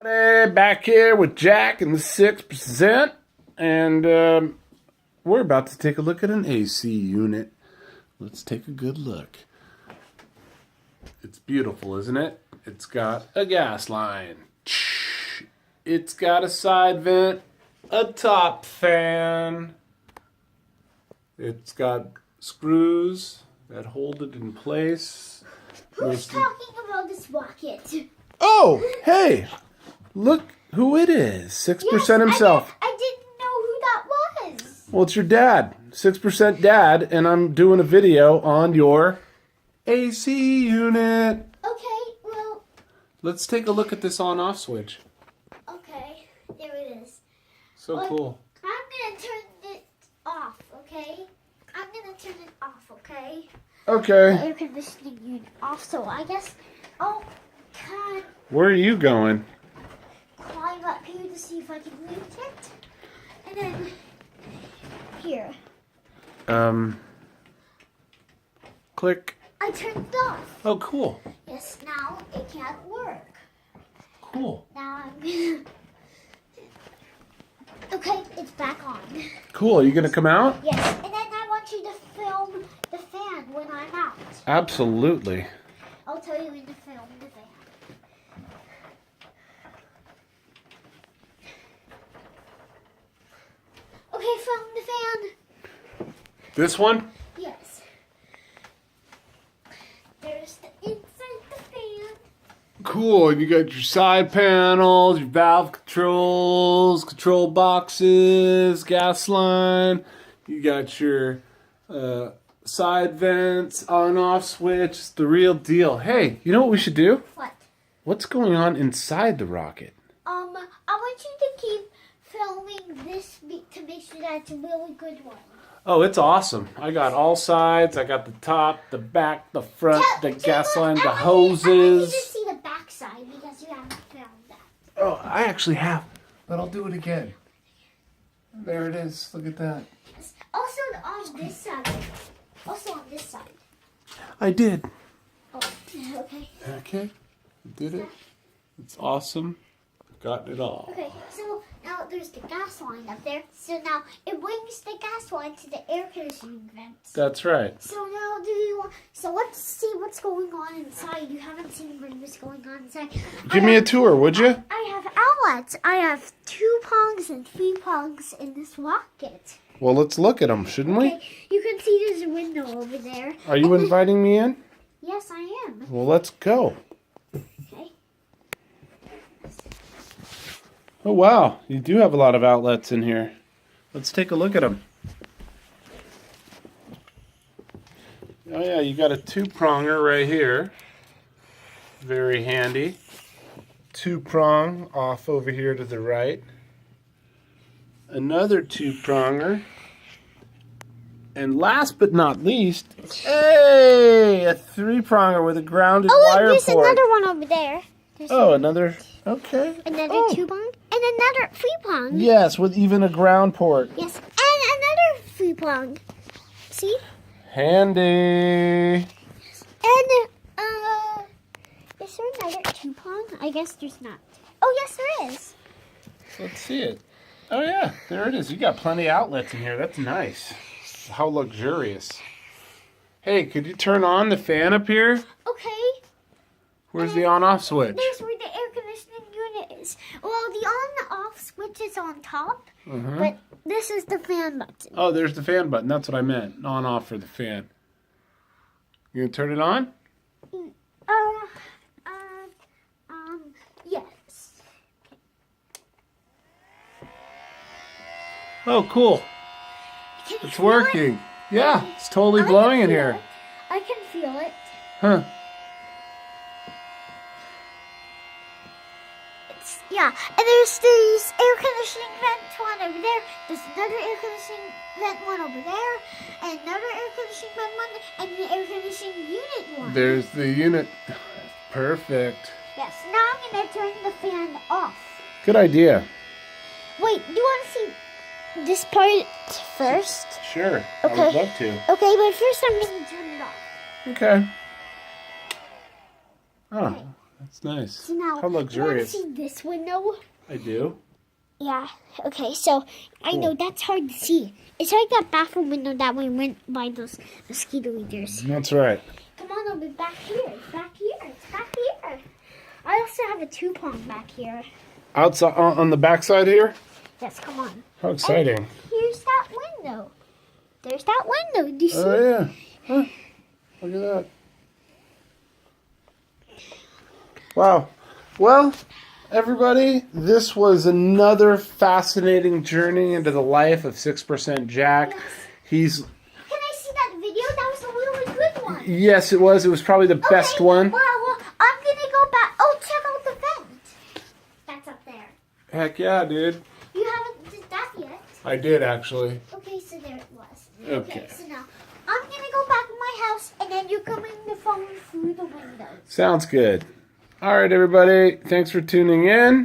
Hey, back here with Jack and the 6%, and we're about to take a look at an AC unit. Let's take a good look. It's beautiful, isn't it? It's got a gas line. It's got a side vent, a top fan. It's got screws that hold it in place. Who's talking about this rocket? Oh, hey! Look who it is. 6% himself. I didn't know who that was. Well, it's your dad. 6% dad, and I'm doing a video on your AC unit. Okay, well, Let's take a look at this on-off switch. okay, there it is. So Well, cool. I'm gonna turn it off, okay? I'm gonna turn it off, okay? Okay. Air conditioning unit off, so I guess I'll kind of Where are you going? climb up here to see if I can move it. And then here. Click. I turned it off. Oh, cool. Yes, now it can't work. Cool. Now I'm gonna... Okay, it's back on. Cool. Are you going to come out? Yes, and then I want you to film the fan when I'm out. Absolutely. I'll tell you when to film the fan. Okay, film the fan. This one? Yes. There's the inside the fan. Cool. You got your side panels, your valve controls, control boxes, gas line. You got your side vents, on-off switch. It's the real deal. Hey, you know what we should do? What? What's going on inside the rocket? I want you to keep filming this to make sure that it's a really good one. Oh, it's awesome. I got all sides. I got the top, the back, the front, the gas line, the I want you hoses. to see the backside because you haven't filmed that. Oh, I actually have, but I'll do it again. There it is. Look at that. Also on this side. Also on this side. I did. Oh, okay. Okay, did it. It's awesome. Got it all. Okay, so now there's the gas line up there. So now it brings the gas line to the air conditioning vents. That's right. So now so let's see what's going on inside. You haven't seen what's going on inside. Give me a tour, would you? I have outlets. I have 2 prongs and 3 prongs in this rocket. Well, let's look at them, shouldn't we? Okay, you can see there's a window over there. Are you inviting me in? Yes, I am. Well, let's go. Okay. Oh, wow. You do have a lot of outlets in here. Let's take a look at them. Oh, yeah, you got a 2-pronger right here. Very handy. 2-prong off over here to the right. Another 2-pronger. And last but not least, hey, a 3-pronger with a grounded wire there's port. another one over there. There's Another, okay. another 2 prong and another 3 prong. Yes, with even a ground port. Yes, and another 3 prong. See? Handy. And is there another 2 prong? I guess there's not. Oh yes, there is. Let's see it. Oh yeah, there it is. You got plenty of outlets in here. That's nice. How luxurious. Hey, could you turn on the fan up here? Okay. Where's the on-off switch? There's where the air conditioning unit is. Well, the on-off switch is on top, but this is the fan button. Oh, there's the fan button. That's what I meant. On-off for the fan. You gonna turn it on? Yes. Oh, cool. Can you It's feel working. Yeah, it's totally it? blowing in here. I can feel it. Huh. Yeah, and there's these air conditioning vent one over there. There's another air conditioning vent one over there, and another air conditioning vent one, and the air conditioning unit one. There's the unit. Perfect. Yes, now I'm going to turn the fan off. Good idea. Wait, do you want to see this part first? Sure. I would love to. Okay, but first I'm going to turn it off. Okay. Oh, That's nice. So now, How luxurious. you want to see this window? I do. Yeah. Okay, so I know that's hard to see. It's like that bathroom window that we went by those mosquito eaters. That's right. Come on, it'll be back here. It's back here. It's back here. I also have a 2-prong back here. Outside on the backside here. Yes, come on. How exciting! And here's that window. There's that window. Do you see? Oh yeah. Huh. Look at that. Wow. Well, everybody, this was another fascinating journey into the life of 6% Jack. Yes. He's Can I see that video? That was a really good one. yes, it was. It was probably the best one. Well, I'm gonna go back. Oh, check out the vent. That's up there. Heck yeah, dude. You haven't did that yet. I did actually. Okay, so there it was. Okay. So now I'm gonna go back to my house, and then you come in the phone through the window. Sounds good. All right, everybody. Thanks for tuning in.